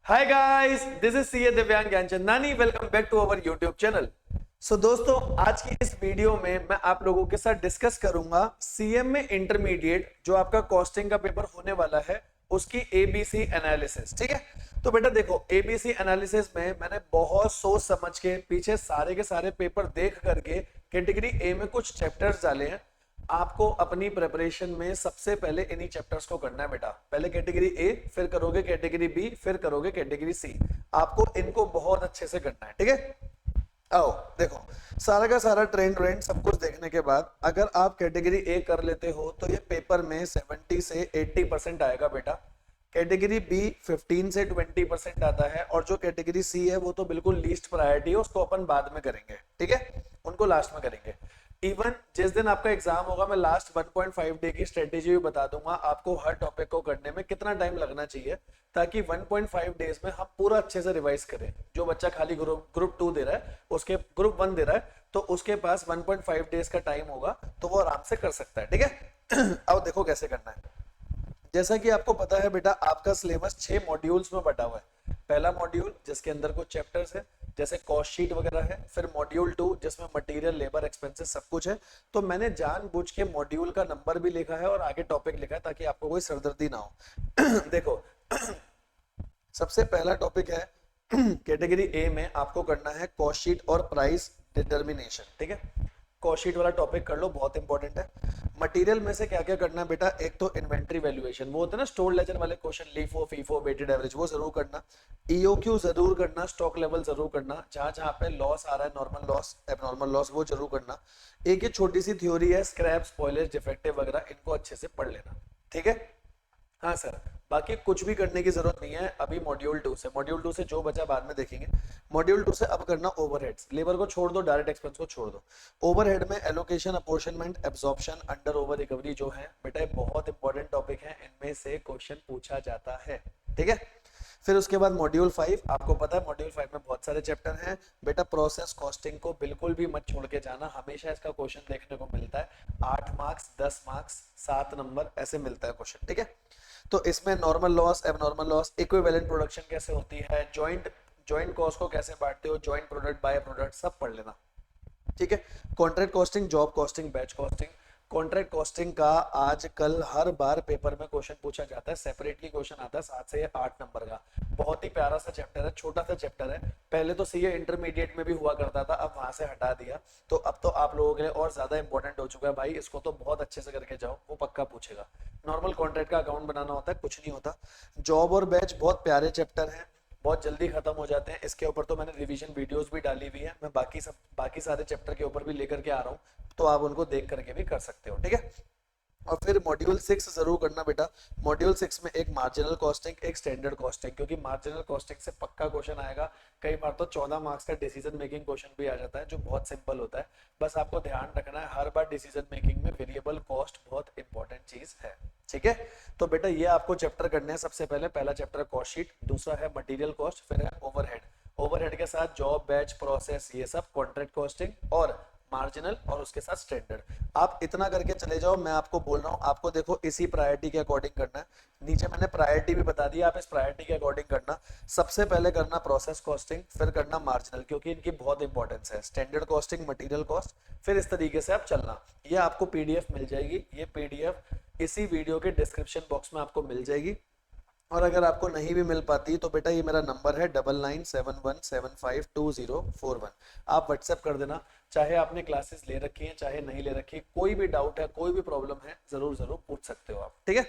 Hi guys, this is CA Divyang Gyanchandani. Welcome back to our YouTube channel. So दोस्तों, आज की इस वीडियो में मैं आप लोगों के साथ डिस्कस करूंगा सीएम में इंटरमीडिएट जो आपका कॉस्टिंग का पेपर होने वाला है उसकी एबीसी एनालिसिस। ठीक है, तो बेटा देखो, एबीसी एनालिसिस में मैंने बहुत सोच समझ के पीछे सारे के सारे पेपर देख करके कैटेगरी ए में कुछ चैप्टर्स डाले हैं। आपको अपनी प्रिपरेशन में सबसे पहले इन्हीं चैप्टर्स को करना है बेटा। पहले कैटेगरी ए, फिर करोगे कैटेगरी बी, फिर करोगे कैटेगरी सी। आपको इनको बहुत अच्छे से करना है, ठीक है। आओ देखो, सारा का सारा ट्रेंड व्रेंड सब कुछ देखने के बाद अगर आप कैटेगरी ए कर लेते हो तो ये पेपर में 70 से 80% आएगा बेटा। कैटेगरी बी 15 से 20% आता है, और जो कैटेगरी सी है वो तो बिल्कुल लीस्ट प्रायोरिटी है, उसको अपन बाद में करेंगे, ठीक है, उनको लास्ट में करेंगे। इवन जिस दिन आपका एग्जाम होगा मैं लास्ट 1.5 डे की स्ट्रेटेजी भी बता दूंगा आपको हर टॉपिक को करने में कितना टाइम लगना चाहिए, ताकि 1.5 डेज में हम पूरा अच्छे से रिवाइज करें। जो बच्चा खाली ग्रुप 2 दे रहा है, उसके ग्रुप 1 दे रहा है, तो उसके पास 1.5 डेज का टाइम होगा, तो वो आराम से कर सकता है, ठीक है। अब देखो कैसे करना है। जैसा कि आपको पता है बेटा, आपका सिलेबस 6 मॉड्यूल्स में बटा हुआ है। पहला मॉड्यूल जिसके अंदर कुछ चैप्टर्स है जैसे कॉस्ट शीट वगैरह है, फिर मॉड्यूल 2 जिसमें मटेरियल, लेबर, एक्सपेंसेस सब कुछ है। तो मैंने जानबूझ के मॉड्यूल का नंबर भी लिखा है और आगे टॉपिक लिखा है ताकि आपको कोई सरदर्दी ना हो। देखो, सबसे पहला टॉपिक है कैटेगरी ए में आपको करना है कॉस्ट शीट और प्राइस डिटर्मिनेशन, ठीक है। कॉस्ट शीट वाला टॉपिक कर लो, बहुत इंपॉर्टेंट है। मटेरियल में से क्या क्या करना है बेटा, एक तो इन्वेंट्री वैल्यूएशन, वो होता है ना स्टोर लेजर वाले question, LIFO, FIFO, weighted average, वो जरूर करना। ईओक्यू जरूर करना, स्टॉक लेवल जरूर करना, जहां जहां पे लॉस आ रहा है, नॉर्मल लॉस, एबनॉर्मल लॉस, वो जरूर करना। एक ये छोटी सी थ्योरी है, स्क्रैप, स्पॉयलेज, डिफेक्टिव वगैरह, इनको अच्छे से पढ़ लेना, ठीक है। हाँ सर, बाकी कुछ भी करने की जरूरत नहीं है अभी। मॉड्यूल 2 से जो बचा बाद में देखेंगे। मॉड्यूल 2 से अब करना ओवरहेड्स। लेबर को छोड़ दो, डायरेक्ट एक्सपेंस को छोड़ दो। ओवरहेड में allocation, apportionment, absorption, under over recovery जो है बेटा, ये बहुत इंपॉर्टेंट टॉपिक है, इनमें से क्वेश्चन पूछा जाता है, ठीक है। फिर उसके बाद मॉड्यूल 5, आपको पता है मॉड्यूल 5 में बहुत सारे चैप्टर हैं बेटा। प्रोसेस कॉस्टिंग को बिल्कुल भी मत छोड़ के जाना, हमेशा इसका क्वेश्चन देखने को मिलता है। 8 मार्क्स, 10 मार्क्स, 7 नंबर ऐसे मिलता है क्वेश्चन, ठीक है। तो इसमें normal loss, abnormal loss, equivalent production कैसे होती है, जॉइंट जॉइंट कॉस्ट को कैसे बांटते हो, जॉइंट प्रोडक्ट, बाय प्रोडक्ट, सब पढ़ लेना, ठीक है। Contract costing, job costing, batch costing. Contract costing का आजकल हर बार पेपर में क्वेश्चन पूछा जाता है, सेपरेटली क्वेश्चन आता है 7 से 8 नंबर का। बहुत ही प्यारा सा चैप्टर है, छोटा सा चैप्टर है। पहले तो सीए इंटरमीडिएट में भी हुआ करता था, अब वहां से हटा दिया, तो अब तो आप लोगों के लिए और ज्यादा इंपॉर्टेंट हो चुका है भाई। इसको तो बहुत अच्छे से करके जाओ, वो पक्का पूछेगा। नॉर्मल कॉन्ट्रैक्ट का अकाउंट बनाना होता है, कुछ नहीं होता। जॉब और बैच बहुत प्यारे चैप्टर हैं, बहुत जल्दी खत्म हो जाते हैं। इसके ऊपर तो मैंने रिवीजन वीडियोस भी डाली हुई है, मैं बाकी सारे चैप्टर के ऊपर भी लेकर के आ रहा हूँ, तो आप उनको देख करके भी कर सकते हो, ठीक है। और फिर मॉड्यूल 6 जरूर करना बेटा। मॉड्यूल 6 में एक मार्जिनल कॉस्टिंग, एक स्टैंडर्ड कॉस्टिंग, क्योंकि मार्जिनल कॉस्टिंग से पक्का क्वेश्चन आएगा। कई बार तो 14 मार्क्स का डिसीजन मेकिंग क्वेश्चन भी आ जाता है, जो बहुत सिंपल होता है। बस आपको ध्यान रखना है, हर बार डिसीजन मेकिंग में वेरिएबल कॉस्ट बहुत इंपॉर्टेंट चीज है, ठीक है। तो बेटा ये आपको चैप्टर करने हैं। सबसे पहले पहला चैप्टर है कॉस्ट शीट, दूसरा है मटेरियल कॉस्ट, फिर है ओवरहेड। ओवरहेड के साथ जॉब, बैच, प्रोसेस, ये सब, कॉन्ट्रैक्ट कॉस्टिंग और मार्जिनल, और उसके साथ स्टैंडर्ड। आप इतना करके चले जाओ, मैं आपको बोल रहा हूँ, आपको देखो इसी प्रायोरिटी के अकॉर्डिंग करना है। नीचे मैंने प्रायोरिटी भी बता दी, आप इस प्रायोरिटी के अकॉर्डिंग करना। सबसे पहले करना प्रोसेस कॉस्टिंग, फिर करना मार्जिनल, क्योंकि इनकी बहुत इंपॉर्टेंस है। स्टैंडर्ड कॉस्टिंग, मटेरियल कॉस्ट, फिर इस तरीके से आप चलना। ये आपको पीडीएफ मिल जाएगी, ये पीडीएफ इसी वीडियो के डिस्क्रिप्शन बॉक्स में आपको मिल जाएगी। और अगर आपको नहीं भी मिल पाती तो बेटा ये मेरा नंबर है 9971752041, आप व्हाट्सएप कर देना। चाहे आपने क्लासेस ले रखी हैं चाहे नहीं ले रखी, कोई भी डाउट है, कोई भी प्रॉब्लम है, जरूर जरूर पूछ सकते हो आप, ठीक है।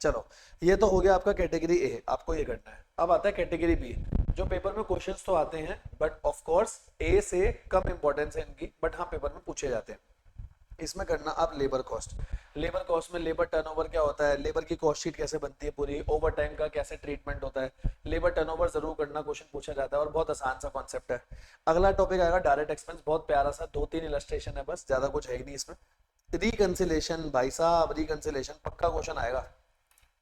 चलो, ये तो हो गया आपका कैटेगरी ए, आपको ये करना है। अब आता है कैटेगरी बी, जो पेपर में क्वेश्चंस तो आते हैं बट ऑफ कोर्स ए से कम इंपॉर्टेंस है इनकी, बट हाँ पेपर में पूछे जाते हैं। इसमें करना आप लेबर कॉस्ट। लेबर कॉस्ट में लेबर टर्नओवर क्या होता है, लेबर की कॉस्ट शीट कैसे बनती है पूरी, ओवर टाइम का कैसे ट्रीटमेंट होता है, लेबर टर्नओवर जरूर करना, क्वेश्चन पूछा जाता है और बहुत आसान सा कॉन्सेप्ट है। अगला टॉपिक आएगा डायरेक्ट एक्सपेंस, बहुत प्यारा सा, 2-3 इलस्ट्रेशन है बस, ज्यादा कुछ है ही नहीं इसमें। रिकंसिलेशन, भाई साहब रिकंसिलेशन पक्का क्वेश्चन आएगा।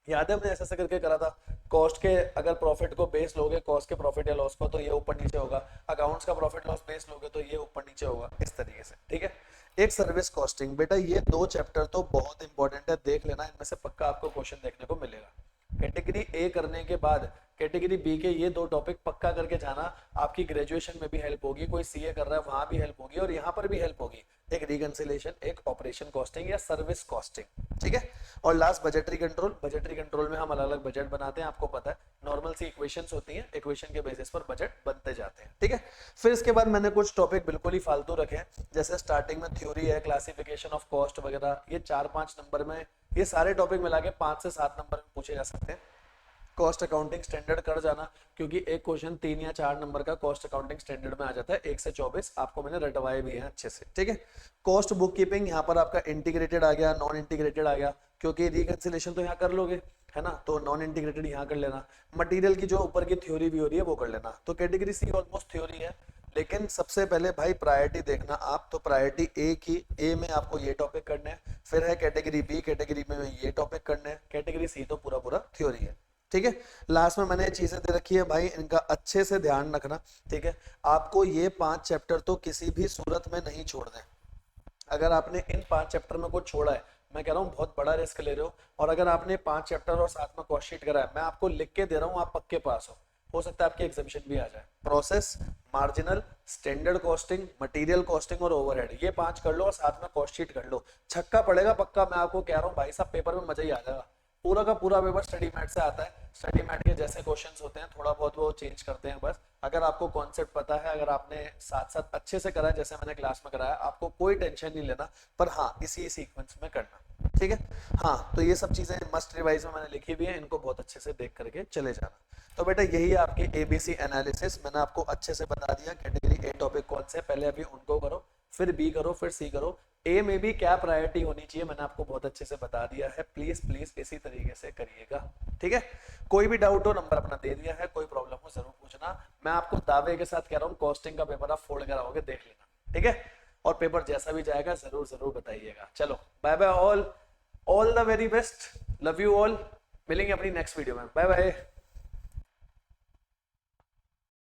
याद है हमने ऐसा करके करा था, कॉस्ट के अगर प्रॉफिट को बेस लोगे, कॉस्ट के प्रॉफिट या लॉस को, तो ये ऊपर नीचे होगा। अकाउंट्स का प्रॉफिट लॉस बेस लोगे तो ये ऊपर नीचे होगा, इस तरीके से, ठीक है। एक सर्विस कॉस्टिंग, बेटा ये 2 चैप्टर तो बहुत इंपॉर्टेंट है, देख लेना, इनमें से पक्का आपको क्वेश्चन देखने को मिलेगा। कैटेगरी ए करने के बाद कैटेगरी बी के ये 2 टॉपिक पक्का करके जाना, आपकी ग्रेजुएशन में भी हेल्प होगी, कोई सीए कर रहा है वहां भी हेल्प होगी और यहाँ पर भी हेल्प होगी, एक रिकंसिलिएशन, एक ऑपरेशन कॉस्टिंग या सर्विस कॉस्टिंग, ठीक है। और last budgetary control. Budgetary control में हम अलग अलग बजट बनाते हैं, आपको पता है, नॉर्मल सी इक्वेशंस होती हैं, इक्वेशन के बेसिस पर बजट बनते जाते हैं, ठीक है। फिर इसके बाद मैंने कुछ टॉपिक बिल्कुल ही फालतू रखे हैं, जैसे स्टार्टिंग में थ्योरी है, क्लासिफिकेशन ऑफ कॉस्ट वगैरह, ये 4-5 नंबर में, ये सारे टॉपिक मिला के 5 से 7 नंबर में पूछे जा सकते हैं। कॉस्ट अकाउंटिंग स्टैंडर्ड कर जाना, क्योंकि एक क्वेश्चन 3 या 4 नंबर का कॉस्ट अकाउंटिंग स्टैंडर्ड में आ जाता है, 1 से 24 आपको मैंने रटवाए भी हैं अच्छे से, ठीक है। कॉस्ट बुक कीपिंग, यहाँ पर आपका इंटीग्रेटेड आ गया, नॉन इंटीग्रेटेड आ गया, क्योंकि रिकंसिलेशन तो यहाँ कर लोगे, है ना, तो नॉन इंटीग्रेटेड यहाँ कर लेना। मटेरियल की जो ऊपर की थ्योरी भी हो रही है वो कर लेना। तो कैटेगरी सी ऑलमोस्ट थ्योरी है, लेकिन सबसे पहले भाई प्रायोरिटी देखना आप, तो प्रायोरिटी ए की, ए में आपको ये टॉपिक करने हैं, फिर है कैटेगरी बी, कैटेगरी में ये टॉपिक करने हैं, कैटेगरी सी तो पूरा पूरा थ्योरी है, ठीक है। लास्ट में मैंने ये चीजें दे रखी है भाई, इनका अच्छे से ध्यान रखना, ठीक है। आपको ये 5 चैप्टर तो किसी भी सूरत में नहीं छोड़ने। अगर आपने इन 5 चैप्टर में कुछ छोड़ा है, मैं कह रहा हूँ बहुत बड़ा रिस्क ले रहे हो। और अगर आपने 5 चैप्टर और साथ में कॉस्ट शीट करा है, मैं आपको लिख के दे रहा हूँ, आप पक्के पास हो सकता है आपकी एग्जामिशन भी आ जाए। Process, marginal, standard costing, material costing और ओवरहेड, ये 5 कर लो और साथ में कॉस्ट शीट कर लो, छक्का पड़ेगा पक्का। मैं आपको कह रहा हूँ भाई साहब, पेपर में मजा ही आ जाएगा। पूरा का पूरा पेपर स्टडी मैट से आता है, स्टडी मैट के जैसे क्वेश्चंस होते हैं, थोड़ा बहुत वो चेंज करते हैं बस। अगर आपको कॉन्सेप्ट पता है, अगर आपने साथ साथ अच्छे से करा है जैसे मैंने क्लास में कराया, आपको कोई टेंशन नहीं लेना, पर हाँ इसी सीक्वेंस में करना, ठीक है। हाँ, तो ये सब चीजें मस्ट रिवाइज में मैंने लिखी हुई है, इनको बहुत अच्छे से देख करके चले जाना। तो बेटा यही है आपके एबीसी एनालिसिस, मैंने आपको अच्छे से बता दिया कैटेगरी ए टॉपिक कौन से, पहले अभी उनको करो, फिर बी करो, फिर सी करो। ए में भी क्या प्रायोरिटी होनी चाहिए मैंने आपको बहुत अच्छे से बता दिया है, प्लीज प्लीज इसी तरीके से करिएगा, ठीक है। कोई भी डाउट हो नंबर अपना दे दिया है, कोई प्रॉब्लम हो जरूर पूछना। मैं आपको दावे के साथ कह रहा हूँ, कॉस्टिंग का पेपर आप फोल्ड कराओगे, देख लेना, ठीक है। और पेपर जैसा भी जाएगा जरूर जरूर बताइएगा। चलो bye bye, all the very best, love you all, मिलेंगे अपनी नेक्स्ट वीडियो में, बाय बाय।